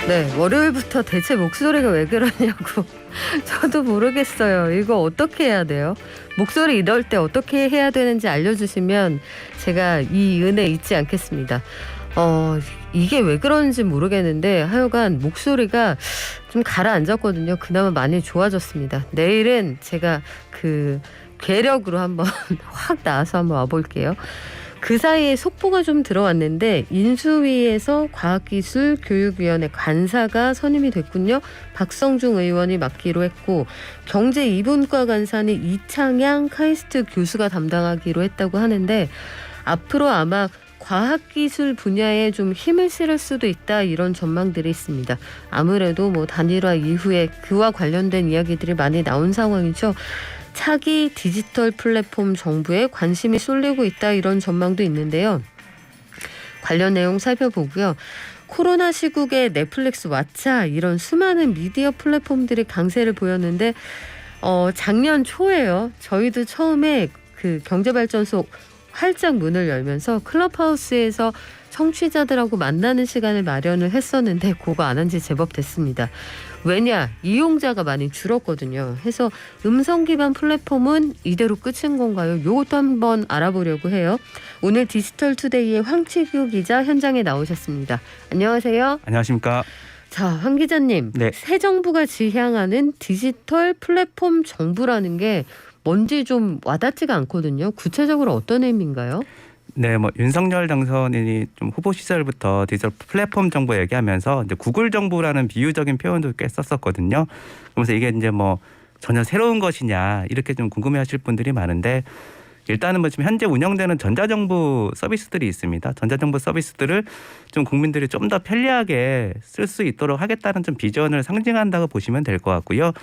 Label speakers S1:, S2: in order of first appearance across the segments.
S1: 네, 월요일부터 대체 목소리가 왜 그러냐고 저도 모르겠어요. 이거 어떻게 해야 돼요? 목소리 이럴 때 어떻게 해야 되는지 알려주시면 제가 이 은혜 잊지 않겠습니다. 이게 왜 그런지 모르겠는데 하여간 목소리가 좀 가라앉았거든요. 그나마 많이 좋아졌습니다. 내일은 제가 그 괴력으로 한번 확 나와서 한번 와볼게요. 그 사이에 속보가 좀 들어왔는데 인수위에서 과학기술교육위원회 간사가 선임이 됐군요. 박성중 의원이 맡기로 했고 경제 2분과 간사는 이창양 카이스트 교수가 담당하기로 했다고 하는데 앞으로 아마 과학기술 분야에 좀 힘을 실을 수도 있다 이런 전망들이 있습니다. 아무래도 뭐 단일화 이후에 그와 관련된 이야기들이 많이 나온 상황이죠. 차기 디지털 플랫폼 정부에 관심이 쏠리고 있다 이런 전망도 있는데요. 관련 내용 살펴보고요. 코로나 시국에 넷플릭스, 왓챠 이런 수많은 미디어 플랫폼들이 강세를 보였는데 작년 초에요. 저희도 처음에 그 경제발전소 활짝 문을 열면서 클럽하우스에서 청취자들하고 만나는 시간을 마련을 했었는데 그거 안 한 지 제법 됐습니다. 왜냐? 이용자가 많이 줄었거든요. 해서 음성 기반 플랫폼은 이대로 끝인 건가요? 이것도 한번 알아보려고 해요. 오늘 디지털투데이의 황치규 기자 현장에 나오셨습니다. 안녕하세요.
S2: 안녕하십니까.
S1: 자, 황 기자님.
S2: 네.
S1: 새 정부가 지향하는 디지털 플랫폼 정부라는 게 뭔지 좀 와닿지가 않거든요. 구체적으로 어떤 의미인가요?
S2: 네, 윤석열 당선인이 좀 후보 시절부터 디지털 플랫폼 정부 얘기하면서 이제 구글 정부라는 비유적인 표현도 꽤 썼었거든요. 그러면서 이게 이제 전혀 새로운 것이냐 이렇게 좀 궁금해하실 분들이 많은데 일단은 지금 현재 운영되는 전자정부 서비스들이 있습니다. 전자정부 서비스들을 좀 국민들이 좀 더 편리하게 쓸 수 있도록 하겠다는 좀 비전을 상징한다고 보시면 될 것 같고요.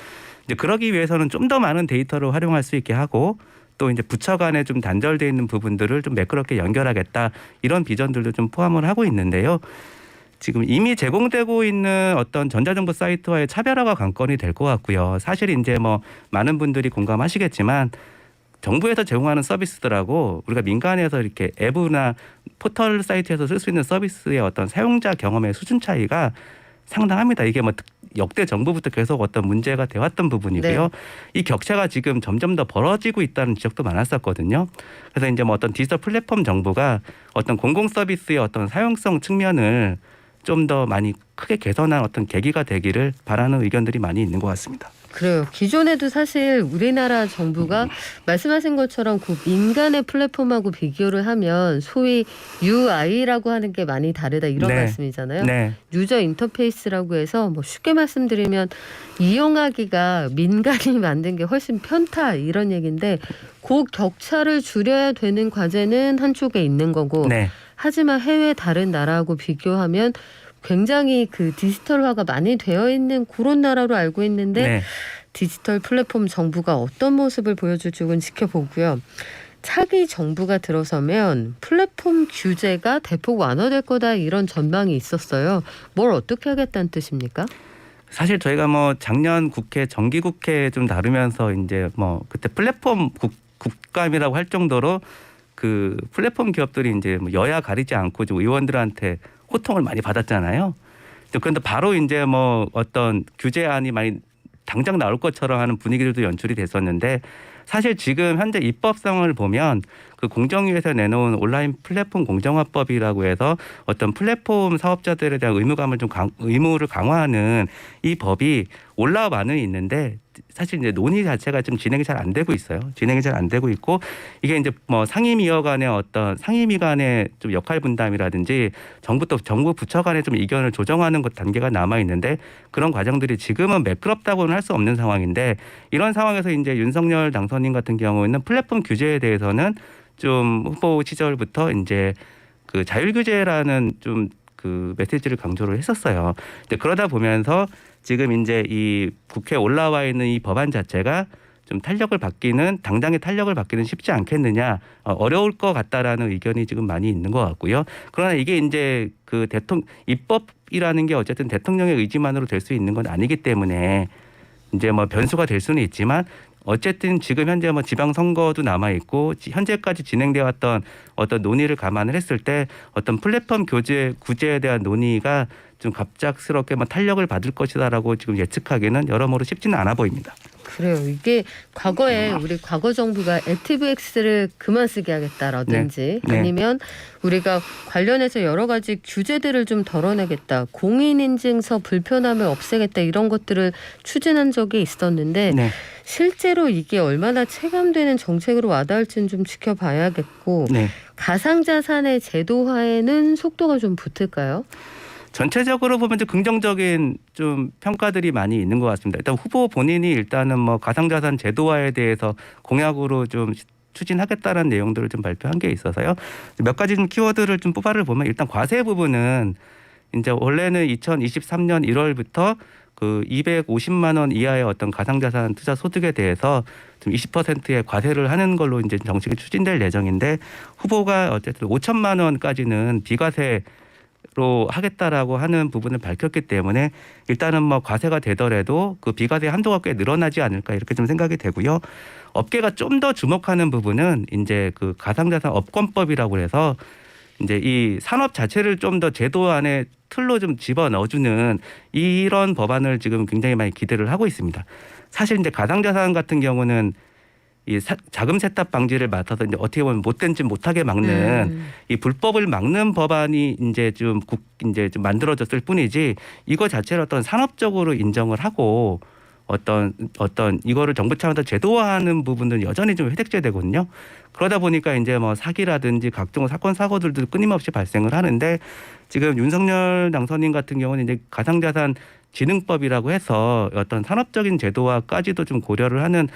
S2: 이제 그러기 위해서는 좀 더 많은 데이터를 활용할 수 있게 하고 또 이제 부처 간에 좀 단절되어 있는 부분들을 좀 매끄럽게 연결하겠다 이런 비전들도 좀 포함을 하고 있는데요. 지금 이미 제공되고 있는 어떤 전자정부 사이트와의 차별화가 관건이 될 것 같고요. 사실 이제 많은 분들이 공감하시겠지만 정부에서 제공하는 서비스들하고 우리가 민간에서 이렇게 앱이나 포털 사이트에서 쓸 수 있는 서비스의 어떤 사용자 경험의 수준 차이가 상당합니다. 이게 역대 정부부터 계속 어떤 문제가 되었던 부분이고요. 네. 이 격차가 지금 점점 더 벌어지고 있다는 지적도 많았었거든요. 그래서 이제 어떤 디지털 플랫폼 정부가 어떤 공공 서비스의 어떤 사용성 측면을 좀 더 많이 크게 개선한 어떤 계기가 되기를 바라는 의견들이 많이 있는 것 같습니다.
S1: 그래요. 기존에도 사실 우리나라 정부가 말씀하신 것처럼 그 민간의 플랫폼하고 비교를 하면 소위 UI라고 하는 게 많이 다르다 이런
S2: 네.
S1: 말씀이잖아요.
S2: 네.
S1: 유저 인터페이스라고 해서 쉽게 말씀드리면 이용하기가 민간이 만든 게 훨씬 편타 이런 얘기인데 그 격차를 줄여야 되는 과제는 한쪽에 있는 거고
S2: 네.
S1: 하지만 해외 다른 나라하고 비교하면 굉장히 그 디지털화가 많이 되어 있는 그런 나라로 알고 있는데 네. 디지털 플랫폼 정부가 어떤 모습을 보여줄지 조금 지켜보고요. 차기 정부가 들어서면 플랫폼 규제가 대폭 완화될 거다 이런 전망이 있었어요. 뭘 어떻게 하겠다는 뜻입니까?
S2: 사실 저희가 작년 국회 정기국회 좀 다루면서 이제 그때 플랫폼 국감이라고 할 정도로 그 플랫폼 기업들이 이제 여야 가리지 않고 좀 의원들한테 호통을 많이 받았잖아요. 그런데 바로 이제 어떤 규제안이 많이 당장 나올 것처럼 하는 분위기들도 연출이 됐었는데 사실 지금 현재 입법상을 보면 그 공정위에서 내놓은 온라인 플랫폼 공정화법이라고 해서 어떤 플랫폼 사업자들에 대한 의무를 강화하는 이 법이 올라와는 있는데 사실 이제 논의 자체가 좀 진행이 잘 안 되고 있어요. 진행이 잘 안 되고 있고 이게 이제 상임위원 간의 어떤 상임위 간의 좀 역할 분담이라든지 정부 부처 간의 좀 의견을 조정하는 것 단계가 남아 있는데 그런 과정들이 지금은 매끄럽다고는 할 수 없는 상황인데 이런 상황에서 이제 윤석열 당선인 같은 경우에는 플랫폼 규제에 대해서는 좀 후보 시절부터 이제 그 자율 규제라는 좀 그 메시지를 강조를 했었어요. 근데 그러다 보면서 지금 이제 이 국회에 올라와 있는 이 법안 자체가 좀 당장의 탄력을 받기는 쉽지 않겠느냐, 어려울 것 같다라는 의견이 지금 많이 있는 것 같고요. 그러나 이게 이제 그 입법이라는 게 어쨌든 대통령의 의지만으로 될 수 있는 건 아니기 때문에 이제 변수가 될 수는 있지만 어쨌든 지금 현재 뭐 지방선거도 남아 있고 현재까지 진행되어 왔던 어떤 논의를 감안을 했을 때 어떤 플랫폼 구제에 대한 논의가 좀 갑작스럽게 뭐 탄력을 받을 것이다라고 지금 예측하기는 여러모로 쉽지는 않아 보입니다.
S1: 그래요. 이게 과거에 우리 과거 정부가 액티브엑스를 그만 쓰게 하겠다라든지
S2: 네.
S1: 아니면 우리가 관련해서 여러 가지 규제들을 좀 덜어내겠다. 공인인증서 불편함을 없애겠다. 이런 것들을 추진한 적이 있었는데
S2: 네.
S1: 실제로 이게 얼마나 체감되는 정책으로 와닿을지는 좀 지켜봐야겠고
S2: 네.
S1: 가상자산의 제도화에는 속도가 좀 붙을까요?
S2: 전체적으로 보면 좀 긍정적인 좀 평가들이 많이 있는 것 같습니다. 일단 후보 본인이 일단은 뭐 가상자산 제도화에 대해서 공약으로 좀 추진하겠다는 내용들을 좀 발표한 게 있어서요. 몇 가지 좀 키워드를 좀 뽑아를 보면 일단 과세 부분은 이제 원래는 2023년 1월부터 그 250만 원 이하의 어떤 가상자산 투자 소득에 대해서 좀 20%의 과세를 하는 걸로 이제 정책이 추진될 예정인데 후보가 어쨌든 5천만 원까지는 비과세 로 하겠다라고 하는 부분을 밝혔기 때문에 일단은 뭐 과세가 되더라도 그 비과세 한도가 꽤 늘어나지 않을까 이렇게 좀 생각이 되고요. 업계가 좀 더 주목하는 부분은 이제 그 가상자산 업권법이라고 해서 이제 이 산업 자체를 좀 더 제도 안에 틀로 좀 집어 넣어주는 이런 법안을 지금 굉장히 많이 기대를 하고 있습니다. 사실 이제 가상자산 같은 경우는 이 자금 세탁 방지를 맡아서 이제 어떻게 보면 못된 짓 못하게 막는 이 불법을 막는 법안이 이제 좀 만들어졌을 뿐이지 이거 자체를 어떤 산업적으로 인정을 하고 어떤 이거를 정부 차원에서 제도화하는 부분은 여전히 좀 회색제되거든요. 그러다 보니까 이제 뭐 사기라든지 각종 사건 사고들도 끊임없이 발생을 하는데 지금 윤석열 당선인 같은 경우는 이제 가상자산 진흥법이라고 해서 어떤 산업적인 제도화까지도 좀 고려를 하는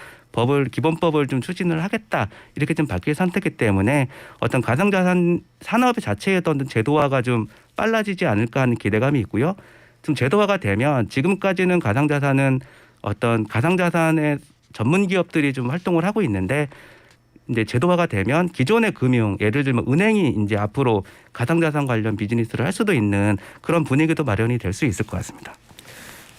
S2: 기본법을 좀 추진을 하겠다 이렇게 좀 밝게 선택했기 때문에 어떤 가상자산 산업 자체의 어떤 제도화가 좀 빨라지지 않을까 하는 기대감이 있고요. 좀 제도화가 되면 지금까지는 가상자산은 어떤 가상자산의 전문 기업들이 좀 활동을 하고 있는데 이제 제도화가 되면 기존의 금융 예를 들면 은행이 이제 앞으로 가상자산 관련 비즈니스를 할 수도 있는 그런 분위기도 마련이 될 수 있을 것 같습니다.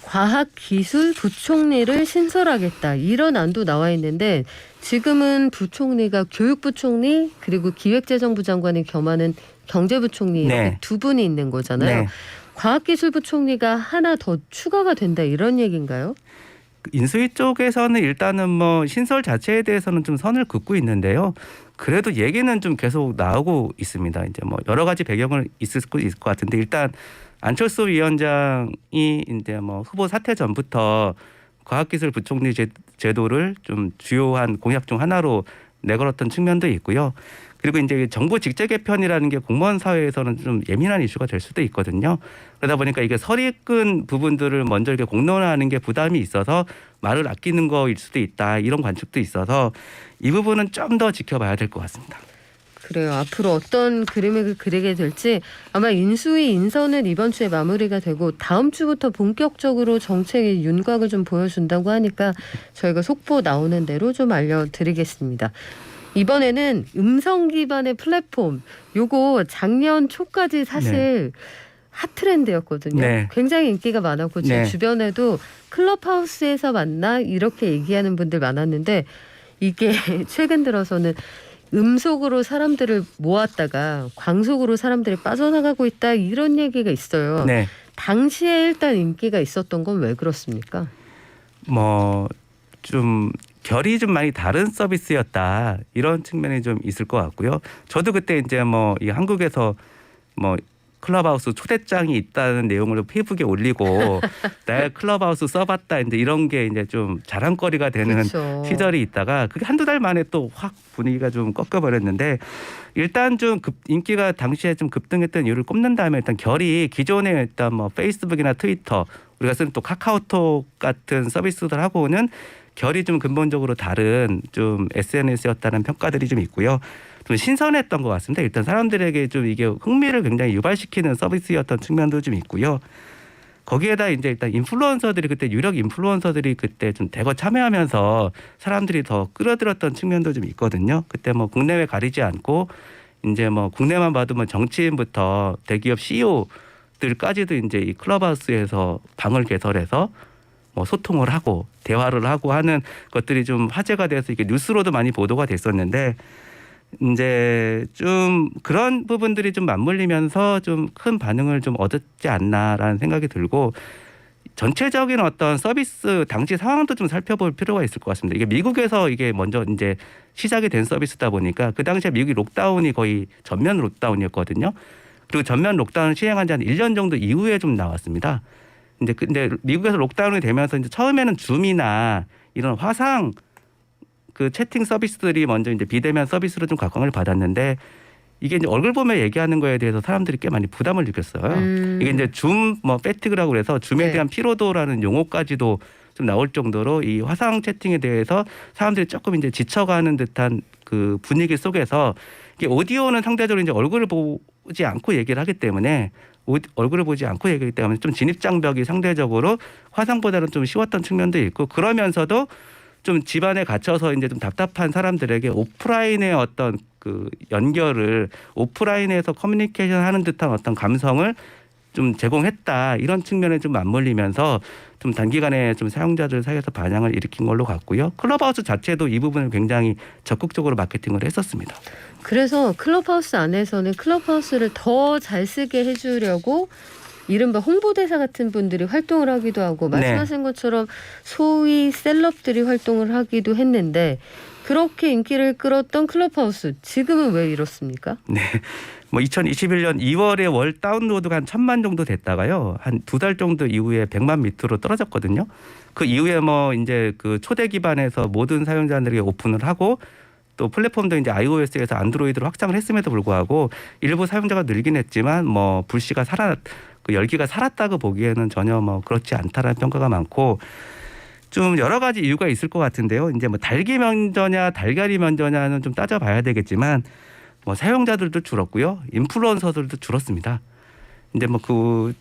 S1: 과학기술부총리를 신설하겠다 이런 안도 나와 있는데 지금은 부총리가 교육부총리 그리고 기획재정부 장관이 겸하는 경제부총리 이렇게
S2: 네.
S1: 두 분이 있는 거잖아요.
S2: 네.
S1: 과학기술부총리가 하나 더 추가가 된다 이런 얘기인가요?
S2: 인수위 쪽에서는 일단은 뭐 신설 자체에 대해서는 좀 선을 긋고 있는데요. 그래도 얘기는 좀 계속 나오고 있습니다. 이제 뭐 여러 가지 배경을 있을 것 같은데 일단 안철수 위원장이 이제 뭐 후보 사퇴 전부터 과학기술부총리 제도를 좀 주요한 공약 중 하나로 내걸었던 측면도 있고요. 그리고 이제 정부 직제 개편이라는 게 공무원 사회에서는 좀 예민한 이슈가 될 수도 있거든요. 그러다 보니까 이게 설익은 부분들을 먼저 이렇게 공론화하는 게 부담이 있어서 말을 아끼는 거일 수도 있다. 이런 관측도 있어서 이 부분은 좀 더 지켜봐야 될 것 같습니다.
S1: 그래요. 앞으로 어떤 그림을 그리게 될지 아마 인수위 인선은 이번 주에 마무리가 되고 다음 주부터 본격적으로 정책의 윤곽을 좀 보여준다고 하니까 저희가 속보 나오는 대로 좀 알려드리겠습니다. 이번에는 음성 기반의 플랫폼 요거 작년 초까지 사실 핫트렌드였거든요.
S2: 네.
S1: 굉장히 인기가 많았고 제
S2: 네.
S1: 주변에도 클럽하우스에서 만나 이렇게 얘기하는 분들 많았는데 이게 최근 들어서는 음속으로 사람들을 모았다가 광속으로 사람들이 빠져나가고 있다 이런 얘기가 있어요.
S2: 네.
S1: 당시에 일단 인기가 있었던 건 왜 그렇습니까?
S2: 뭐 좀 결이 좀 많이 다른 서비스였다 이런 측면이 좀 있을 것 같고요. 저도 그때 이제 뭐 이 한국에서 뭐 클럽하우스 초대장이 있다는 내용을 페이스북에 올리고 나 클럽하우스 써봤다 이제 이런 게 이제 좀 자랑거리가 되는
S1: 그렇죠.
S2: 시절이 있다가 그게 한두 달 만에 또 확 분위기가 좀 꺾여버렸는데 일단 좀 인기가 당시에 좀 급등했던 이유를 꼽는다면 일단 결이 기존에 일단 뭐 페이스북이나 트위터 우리가 쓰는 또 카카오톡 같은 서비스들하고는 결이 좀 근본적으로 다른 좀 SNS였다는 평가들이 좀 있고요. 좀 신선했던 것 같습니다. 일단 사람들에게 좀 이게 흥미를 굉장히 유발시키는 서비스였던 측면도 좀 있고요. 거기에다 이제 일단 인플루언서들이 그때 유력 인플루언서들이 그때 좀 대거 참여하면서 사람들이 더 끌어들였던 측면도 좀 있거든요. 그때 뭐 국내외 가리지 않고 이제 뭐 국내만 봐도 뭐 정치인부터 대기업 CEO들까지도 이제 이 클럽하우스에서 방을 개설해서 뭐 소통을 하고 대화를 하고 하는 것들이 좀 화제가 돼서 이게 뉴스로도 많이 보도가 됐었는데 이제 좀 그런 부분들이 좀 맞물리면서 좀 큰 반응을 좀 얻었지 않나라는 생각이 들고 전체적인 어떤 서비스 당시 상황도 좀 살펴볼 필요가 있을 것 같습니다. 이게 미국에서 이게 먼저 이제 시작이 된 서비스다 보니까 그 당시에 미국이 록다운이 거의 전면 록다운이었거든요. 그리고 전면 록다운을 시행한 지 한 1년 정도 이후에 좀 나왔습니다. 근데 미국에서 록다운이 되면서 이제 처음에는 줌이나 이런 화상 그 채팅 서비스들이 먼저 이제 비대면 서비스로 좀 각광을 받았는데 이게 이제 얼굴 보며 얘기하는 거에 대해서 사람들이 꽤 많이 부담을 느꼈어요. 이게 이제 줌 뭐 패티그라고 그래서 줌에
S1: 네.
S2: 대한 피로도라는 용어까지도 좀 나올 정도로 이 화상 채팅에 대해서 사람들이 조금 이제 지쳐가는 듯한 그 분위기 속에서 이게 오디오는 상대적으로 이제 얼굴을 보지 않고 얘기를 하기 때문에 얼굴을 보지 않고 얘기하기 때문에 좀 진입 장벽이 상대적으로 화상보다는 좀 쉬웠던 측면도 있고 그러면서도 좀 집안에 갇혀서 이제 좀 답답한 사람들에게 오프라인의 어떤 그 연결을 오프라인에서 커뮤니케이션 하는 듯한 어떤 감성을 좀 제공했다 이런 측면에 좀 맞물리면서 좀 단기간에 좀 사용자들 사이에서 반향을 일으킨 걸로 같고요. 클럽하우스 자체도 이 부분을 굉장히 적극적으로 마케팅을 했었습니다.
S1: 그래서 클럽하우스 안에서는 클럽하우스를 더 잘 쓰게 해주려고 이른바 홍보대사 같은 분들이 활동을 하기도 하고 말씀하신 것처럼 소위 셀럽들이 활동을 하기도 했는데 그렇게 인기를 끌었던 클럽하우스 지금은 왜 이렇습니까?
S2: 네. 뭐 2021년 2월에 월 다운로드가 한 1,000만 정도 됐다가요. 한 2달 정도 이후에 100만 밑으로 떨어졌거든요. 그 이후에 뭐 이제 그 초대 기반에서 모든 사용자들에게 오픈을 하고 또 플랫폼도 이제 iOS에서 안드로이드로 확장을 했음에도 불구하고 일부 사용자가 늘긴 했지만 뭐 불씨가 그 열기가 살았다고 보기에는 전혀 뭐 그렇지 않다라는 평가가 많고 좀 여러 가지 이유가 있을 것 같은데요. 이제 뭐 달기 면저냐 달걀이 면저냐는 좀 따져봐야 되겠지만 뭐 사용자들도 줄었고요. 인플루언서들도 줄었습니다. 이제 뭐 그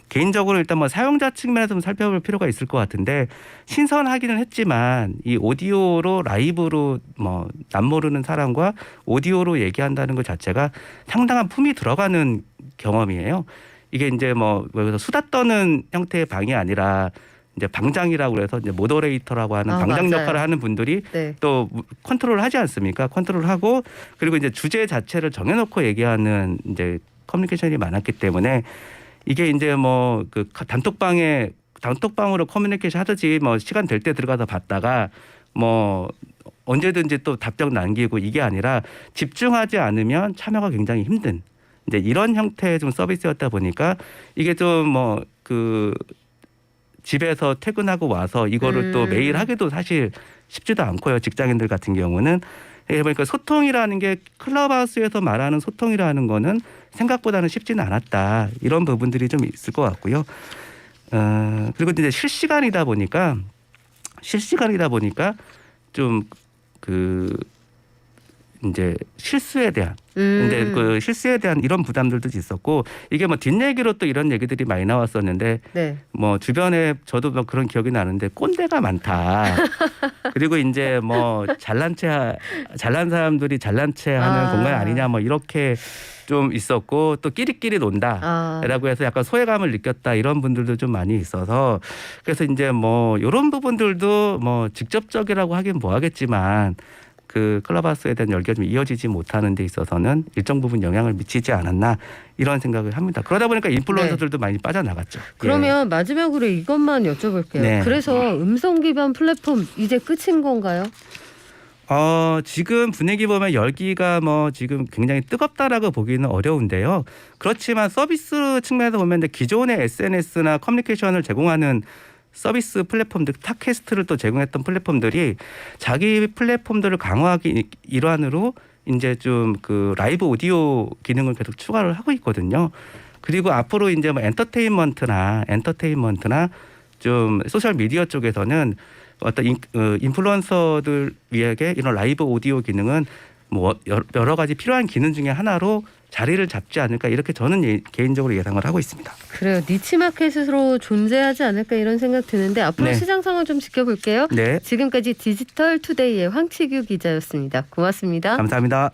S2: 개인적으로 일단 뭐 사용자 측면에서 좀 살펴볼 필요가 있을 것 같은데 신선하기는 했지만 이 오디오로 라이브로 뭐 남모르는 사람과 오디오로 얘기한다는 것 자체가 상당한 품이 들어가는 경험이에요. 이게 이제 뭐 여기서 수다 떠는 형태의 방이 아니라 이제 방장이라고 그래서 이제 모더레이터라고 하는 방장
S1: 맞아요.
S2: 역할을 하는 분들이
S1: 네.
S2: 또 컨트롤을 하지 않습니까? 컨트롤하고 그리고 이제 주제 자체를 정해놓고 얘기하는 이제 커뮤니케이션이 많았기 때문에 이게 이제 뭐 그 단톡방으로 커뮤니케이션 하듯이 뭐 시간 될 때 들어가서 봤다가 뭐 언제든지 또 답장 남기고 이게 아니라 집중하지 않으면 참여가 굉장히 힘든 이제 이런 형태의 좀 서비스였다 보니까 이게 좀 뭐 그 집에서 퇴근하고 와서 이거를 또 매일 하기도 사실 쉽지도 않고요. 직장인들 같은 경우는. 그러니까 소통이라는 게 클럽하우스에서 말하는 소통이라는 거는 생각보다는 쉽지는 않았다. 이런 부분들이 좀 있을 것 같고요. 그리고 이제 실시간이다 보니까 좀 그 이제 실수에 대한 근데 그 실수에 대한 이런 부담들도 있었고 이게 뭐 뒷얘기로 또 이런 얘기들이 많이 나왔었는데
S1: 네.
S2: 뭐 주변에 저도 뭐 그런 기억이 나는데 꼰대가 많다. 그리고 이제 뭐 잘난 사람들이 잘난 체 하는 공간 아니냐 뭐 이렇게 좀 있었고 또 끼리끼리 논다라고 해서 약간 소외감을 느꼈다 이런 분들도 좀 많이 있어서 그래서 이제 뭐 이런 부분들도 뭐 직접적이라고 하긴 뭐하겠지만 그 클럽하우스에 대한 열기가 좀 이어지지 못하는 데 있어서는 일정 부분 영향을 미치지 않았나 이런 생각을 합니다. 그러다 보니까 인플루언서들도 많이 빠져나갔죠.
S1: 그러면 마지막으로 이것만 여쭤볼게요.
S2: 네.
S1: 그래서 음성 기반 플랫폼 이제 끝인 건가요?
S2: 지금 분위기 보면 열기가 뭐 지금 굉장히 뜨겁다라고 보기는 어려운데요. 그렇지만 서비스 측면에서 보면 기존의 SNS나 커뮤니케이션을 제공하는 서비스 플랫폼들, 팟캐스트를 또 제공했던 플랫폼들이 자기 플랫폼들을 강화하기 일환으로 이제 좀 그 라이브 오디오 기능을 계속 추가를 하고 있거든요. 그리고 앞으로 이제 뭐 엔터테인먼트나 좀 소셜 미디어 쪽에서는 어떤 인플루언서들에게 이런 라이브 오디오 기능은 뭐 여러 가지 필요한 기능 중에 하나로 자리를 잡지 않을까 이렇게 저는 개인적으로 예상을 하고 있습니다.
S1: 그래요. 니치마켓으로 존재하지 않을까 이런 생각 드는데 앞으로
S2: 네.
S1: 시장 상황 좀 지켜볼게요.
S2: 네.
S1: 지금까지 디지털 투데이의 황치규 기자였습니다. 고맙습니다.
S2: 감사합니다.